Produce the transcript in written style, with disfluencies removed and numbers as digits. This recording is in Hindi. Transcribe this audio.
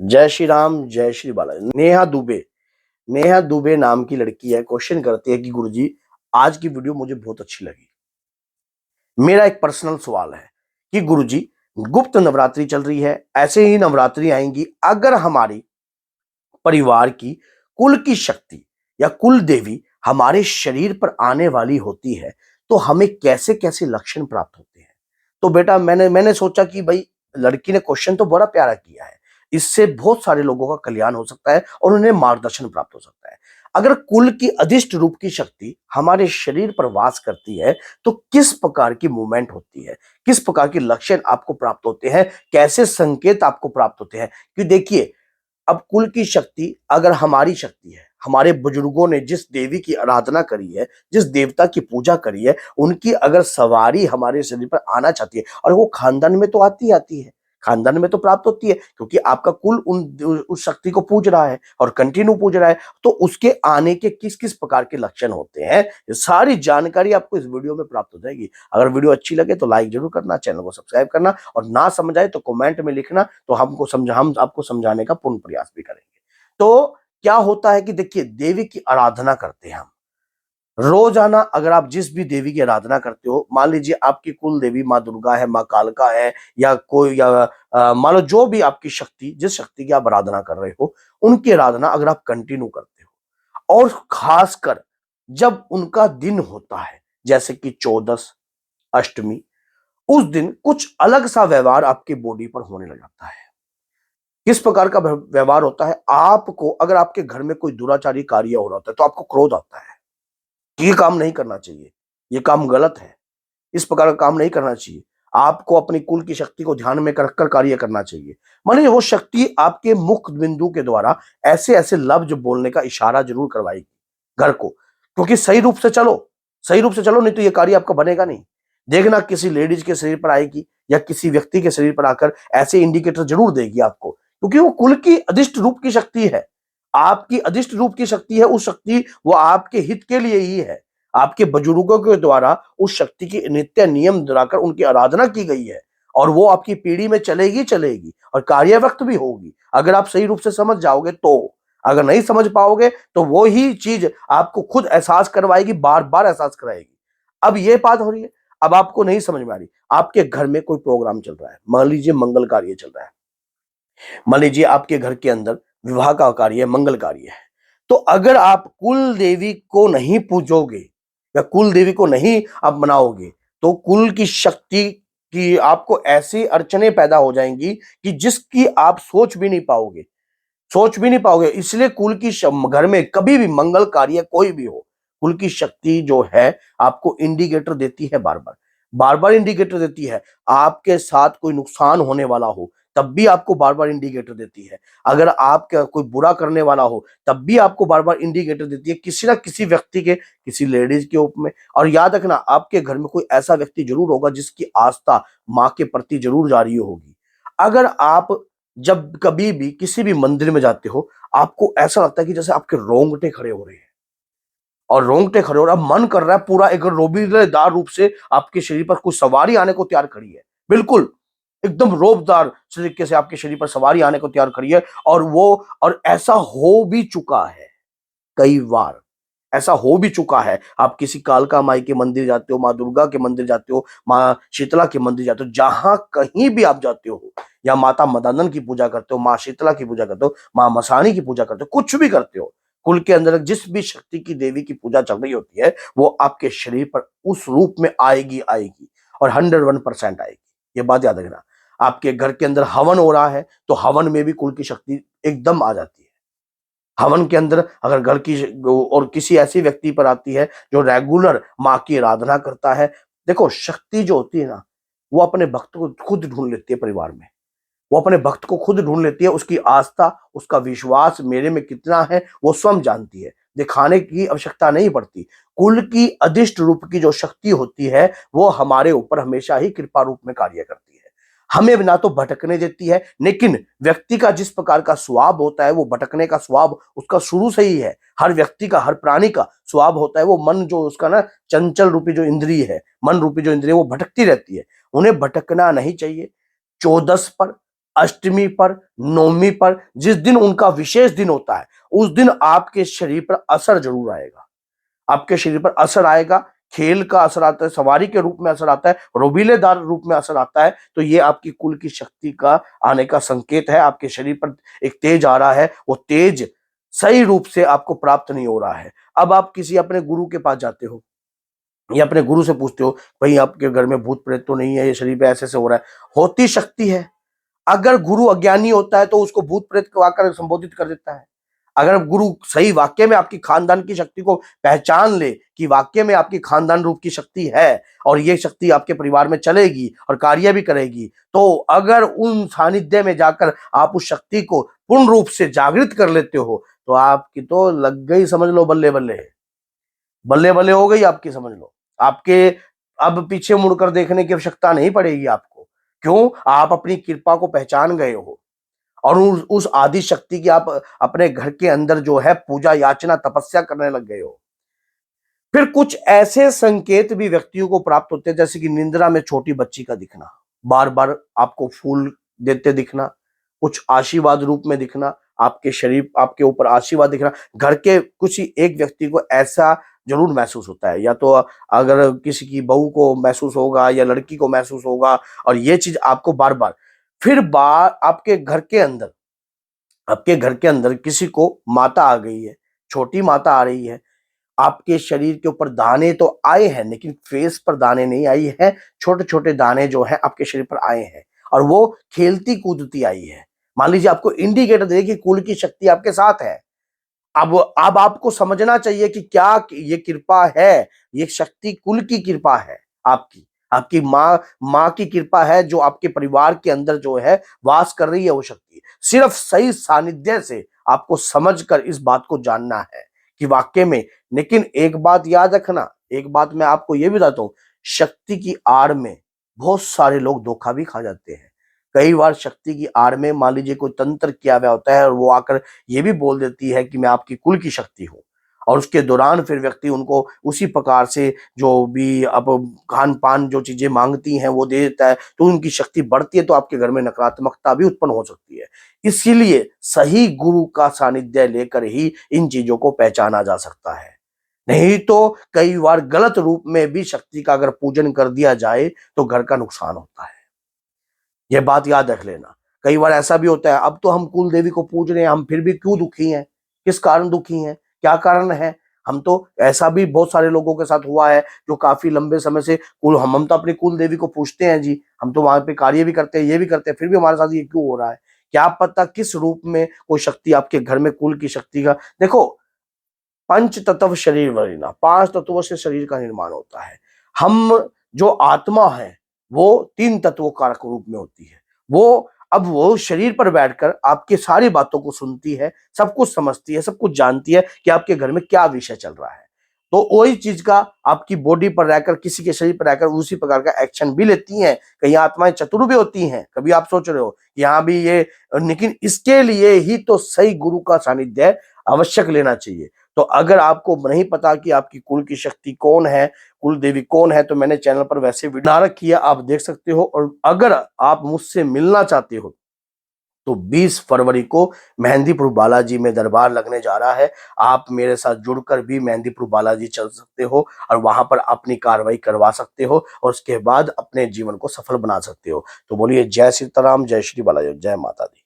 जय श्री राम, जय श्री बालाजी। नेहा दुबे नाम की लड़की है। क्वेश्चन करती है कि गुरुजी आज की वीडियो मुझे बहुत अच्छी लगी। मेरा एक पर्सनल सवाल है कि गुरुजी गुप्त नवरात्रि चल रही है, ऐसे ही नवरात्रि आएंगी, अगर हमारी परिवार की कुल की शक्ति या कुल देवी हमारे शरीर पर आने वाली होती है तो हमें कैसे कैसे लक्षण प्राप्त होते हैं। तो बेटा मैंने सोचा कि भाई लड़की ने क्वेश्चन तो बड़ा प्यारा किया है, इससे बहुत सारे लोगों का कल्याण हो सकता है और उन्हें मार्गदर्शन प्राप्त हो सकता है। अगर कुल की अधिष्ट रूप की शक्ति हमारे शरीर पर वास करती है तो किस प्रकार की मूवमेंट होती है, किस प्रकार के लक्षण आपको प्राप्त होते हैं, कैसे संकेत आपको प्राप्त होते हैं। कि देखिए, अब कुल की शक्ति अगर हमारी शक्ति है, हमारे बुजुर्गों ने जिस देवी की आराधना करी है, जिस देवता की पूजा करी है, उनकी अगर सवारी हमारे शरीर पर आना चाहती है, और वो खानदान में तो आती है, खानदान में तो प्राप्त होती है, क्योंकि आपका कुल उस शक्ति को पूज रहा है और कंटिन्यू पूज रहा है। तो उसके आने के किस किस प्रकार के लक्षण होते हैं, ये सारी जानकारी आपको इस वीडियो में प्राप्त हो जाएगी। अगर वीडियो अच्छी लगे तो लाइक जरूर करना, चैनल को सब्सक्राइब करना, और ना समझ आए तो कमेंट में लिखना, तो हम आपको समझाने का पूर्ण प्रयास भी करेंगे। तो क्या होता है कि देखिए, देवी की आराधना करते हैं हम रोजाना। अगर आप जिस भी देवी की आराधना करते हो, मान लीजिए आपकी कुल देवी माँ दुर्गा है, माँ कालका है, या कोई या मान लो जो भी आपकी शक्ति, जिस शक्ति की आप आराधना कर रहे हो, उनकी आराधना अगर आप कंटिन्यू करते हो, और खासकर जब उनका दिन होता है, जैसे कि चौदस, अष्टमी, उस दिन कुछ अलग सा व्यवहार आपकी बॉडी पर होने लग जाता है। किस प्रकार का व्यवहार होता है? आपको अगर आपके घर में कोई दुराचारी कार्य हो रहा होता है तो आपको क्रोध आता है कि ये काम नहीं करना चाहिए, ये काम गलत है, इस प्रकार का काम नहीं करना चाहिए। आपको अपनी कुल की शक्ति को ध्यान में रखकर कार्य करना चाहिए। मानिए वो शक्ति आपके मुख बिंदु के द्वारा ऐसे ऐसे लफ्ज बोलने का इशारा जरूर करवाएगी घर को, क्योंकि सही रूप से चलो, नहीं तो ये कार्य आपका बनेगा नहीं। देखना किसी लेडीज के शरीर पर आएगी या किसी व्यक्ति के शरीर पर आकर ऐसे इंडिकेटर जरूर देगी आपको, क्योंकि वो कुल की अधिष्ट रूप की शक्ति है, आपकी अधिष्ट रूप की शक्ति है। उस शक्ति वो आपके हित के लिए ही है। आपके बुजुर्गों के द्वारा उस शक्ति की नित्य नियम दिलाकर उनकी आराधना की गई है, और वो आपकी पीढ़ी में चलेगी और कार्यवक्त भी होगी, अगर आप सही रूप से समझ जाओगे तो। अगर नहीं समझ पाओगे तो वो ही चीज आपको खुद एहसास करवाएगी, बार बार एहसास कराएगी। अब ये बात हो रही है, अब आपको नहीं समझ में आ रही, आपके घर में कोई प्रोग्राम चल रहा है, मान लीजिए मंगल कार्य चल रहा है, मान लीजिए आपके घर के अंदर विवाह का कार्य है, मंगल कार्य है, तो अगर आप कुल देवी को नहीं पूजोगे या कुल देवी को नहीं आप मनाओगे तो कुल की शक्ति की आपको ऐसी अड़चने पैदा हो जाएंगी कि जिसकी आप सोच भी नहीं पाओगे। इसलिए कुल की घर में कभी भी मंगल कार्य कोई भी हो, कुल की शक्ति जो है आपको इंडिकेटर देती है, बार बार इंडिकेटर देती है। आपके साथ कोई नुकसान होने वाला हो तब भी आपको बार बार इंडिकेटर देती है, अगर आपका कोई बुरा करने वाला हो तब भी आपको बार बार इंडिकेटर देती है, किसी ना किसी व्यक्ति के, किसी लेडीज के रूप में। और याद रखना, आपके घर में कोई ऐसा व्यक्ति जरूर होगा जिसकी आस्था माँ के प्रति जरूर जारी होगी। अगर आप जब कभी भी किसी भी मंदिर में जाते हो, आपको ऐसा लगता है कि जैसे आपके रोंगटे खड़े हो रहे हैं, और रोंगटे खड़े हो रहा है, मन कर रहा है पूरा एक रोबीलेदार रूप से आपके शरीर पर कुछ सवारी आने को तैयार खड़ी है, बिल्कुल एकदम रोबदार तरीके से आपके शरीर पर सवारी आने को तैयार खड़ी है। और ऐसा हो भी चुका है, कई बार ऐसा हो भी चुका है। आप किसी कालका माई के मंदिर जाते हो, माँ दुर्गा के मंदिर जाते हो, माँ शीतला के मंदिर जाते हो, जहां कहीं भी आप जाते हो, या माता मदानन की पूजा करते हो, माँ शीतला की पूजा करते हो, माँ मसाणी की पूजा करते हो, कुछ भी करते हो, कुल के अंदर जिस भी शक्ति की देवी की पूजा चल रही होती है, वो आपके शरीर पर उस रूप में आएगी और 101% आएगी। ये बात याद रखना। आपके घर के अंदर हवन हो रहा है तो हवन में भी कुल की शक्ति एकदम आ जाती है। हवन के अंदर अगर घर की और किसी ऐसी व्यक्ति पर आती है जो रेगुलर माँ की आराधना करता है, देखो शक्ति जो होती है ना, वो अपने भक्त को खुद ढूंढ लेती है परिवार में, वो अपने भक्त को खुद ढूंढ लेती है। उसकी आस्था, उसका विश्वास मेरे में कितना है वो स्वयं जानती है, दिखाने की आवश्यकता नहीं पड़ती। कुल की अधिष्ट रूप की जो शक्ति होती है वो हमारे ऊपर हमेशा ही कृपा रूप में कार्य करती है, हमें ना तो भटकने देती है, लेकिन व्यक्ति का जिस प्रकार का स्वभाव होता है, वो भटकने का स्वभाव उसका शुरू से ही है। हर व्यक्ति का, हर प्राणी का स्वभाव होता है, वो मन जो उसका ना, चंचल रूपी जो इंद्रिय है, मन रूपी जो इंद्रिय, वो भटकती रहती है, उन्हें भटकना नहीं चाहिए। चौदस पर, अष्टमी पर, नवमी पर, जिस दिन उनका विशेष दिन होता है, उस दिन आपके शरीर पर असर जरूर आएगा। आपके शरीर पर असर आएगा, खेल का असर आता है, सवारी के रूप में असर आता है, रोबीलेदार रूप में असर आता है। तो ये आपकी कुल की शक्ति का आने का संकेत है। आपके शरीर पर एक तेज आ रहा है, वो तेज सही रूप से आपको प्राप्त नहीं हो रहा है। अब आप किसी अपने गुरु के पास जाते हो या अपने गुरु से पूछते हो, भाई आपके घर में भूत प्रेत तो नहीं है, ये शरीर पे ऐसे हो रहा है। होती शक्ति है। अगर गुरु अज्ञानी होता है तो उसको भूत प्रेत कहकर संबोधित कर देता है। अगर गुरु सही वाक्य में आपकी खानदान की शक्ति को पहचान ले कि वाक्य में आपकी खानदान रूप की शक्ति है और ये शक्ति आपके परिवार में चलेगी और कार्य भी करेगी, तो अगर उन सानिध्य में जाकर आप उस शक्ति को पूर्ण रूप से जागृत कर लेते हो, तो आपकी तो लग गई, समझ लो, बल्ले बल्ले बल्ले बल्ले हो गई आपकी, समझ लो। आपके अब पीछे मुड़कर देखने की आवश्यकता नहीं पड़ेगी आपको। क्यों? आप अपनी कृपा को पहचान गए हो और उस आदि शक्ति की आप अपने घर के अंदर जो है पूजा याचना तपस्या करने लग गए हो। फिर कुछ ऐसे संकेत भी व्यक्तियों को प्राप्त होते हैं, जैसे कि निंद्रा में छोटी बच्ची का दिखना, बार बार आपको फूल देते दिखना, कुछ आशीर्वाद रूप में दिखना, आपके शरीर आपके ऊपर आशीर्वाद दिखना। घर के कुछ ही एक व्यक्ति को ऐसा जरूर महसूस होता है, या तो अगर किसी की बहू को महसूस होगा या लड़की को महसूस होगा, और ये चीज आपको बार बार फिर बार आपके घर के अंदर किसी को माता आ गई है, छोटी माता आ रही है। आपके शरीर के ऊपर दाने तो आए हैं, लेकिन फेस पर दाने नहीं आई है। छोटे छोटे दाने जो है आपके शरीर पर आए हैं और वो खेलती कूदती आई है। मान लीजिए आपको इंडिकेटर दे कि कुल की शक्ति आपके साथ है। अब आपको समझना चाहिए कि क्या ये कृपा है, ये शक्ति कुल की कृपा है। आपकी आपकी माँ की कृपा है, जो आपके परिवार के अंदर जो है वास कर रही है। वो शक्ति सिर्फ सही सानिध्य से आपको समझकर इस बात को जानना है कि वाक्य में। लेकिन एक बात याद रखना, एक बात मैं आपको ये भी बताता हूँ, शक्ति की आड़ में बहुत सारे लोग धोखा भी खा जाते हैं। कई बार शक्ति की आड़ में मान लीजिए कोई तंत्र किया हुआ होता है और वो आकर ये भी बोल देती है कि मैं आपकी कुल की शक्ति हूँ, और उसके दौरान फिर व्यक्ति उनको उसी प्रकार से जो भी अब खान पान जो चीजें मांगती हैं वो दे देता है, तो उनकी शक्ति बढ़ती है, तो आपके घर में नकारात्मकता भी उत्पन्न हो सकती है। इसीलिए सही गुरु का सानिध्य लेकर ही इन चीजों को पहचाना जा सकता है। नहीं तो कई बार गलत रूप में भी शक्ति का अगर पूजन कर दिया जाए तो घर का नुकसान होता है। ये बात याद रख लेना। कई बार ऐसा भी होता है, अब तो हम कुल देवी को पूज रहे हैं, हम फिर भी क्यों दुखी हैं? किस कारण दुखी हैं? क्या कारण है? हम तो ऐसा भी बहुत सारे लोगों के साथ हुआ है जो काफी लंबे समय से कुल हम तो अपनी कुल देवी को पूजते हैं जी, हम तो वहां पे कार्य भी करते हैं, ये भी करते हैं, फिर भी हमारे साथ ये क्यों हो रहा है? क्या पता किस रूप में कोई शक्ति आपके घर में कुल की शक्ति का। देखो, पंच तत्व शरीर बनिना, 5 तत्वों से शरीर का निर्माण होता है। हम जो आत्मा है वो 3 तत्वों कारक रूप में होती है। वो शरीर पर बैठकर आपकी सारी बातों को सुनती है, सब कुछ समझती है, सब कुछ जानती है कि आपके घर में क्या विषय चल रहा है। तो वही चीज का आपकी बॉडी पर रहकर, किसी के शरीर पर रहकर उसी प्रकार का एक्शन भी लेती हैं। कई आत्माएं चतुर भी होती हैं, कभी आप सोच रहे हो यहाँ भी ये, लेकिन इसके लिए ही तो सही गुरु का सानिध्य आवश्यक लेना चाहिए। तो अगर आपको नहीं पता कि आपकी कुल की शक्ति कौन है, कुल देवी कौन है, तो मैंने चैनल पर वैसे वीडियो बना रखी है, आप देख सकते हो। और अगर आप मुझसे मिलना चाहते हो तो 20 फरवरी को मेहंदीपुर बालाजी में दरबार लगने जा रहा है। आप मेरे साथ जुड़कर भी मेहंदीपुर बालाजी चल सकते हो और वहां पर अपनी कार्रवाई करवा सकते हो और उसके बाद अपने जीवन को सफल बना सकते हो। तो बोलिए जय सीताराम, जय श्री बालाजी, जय माता दी।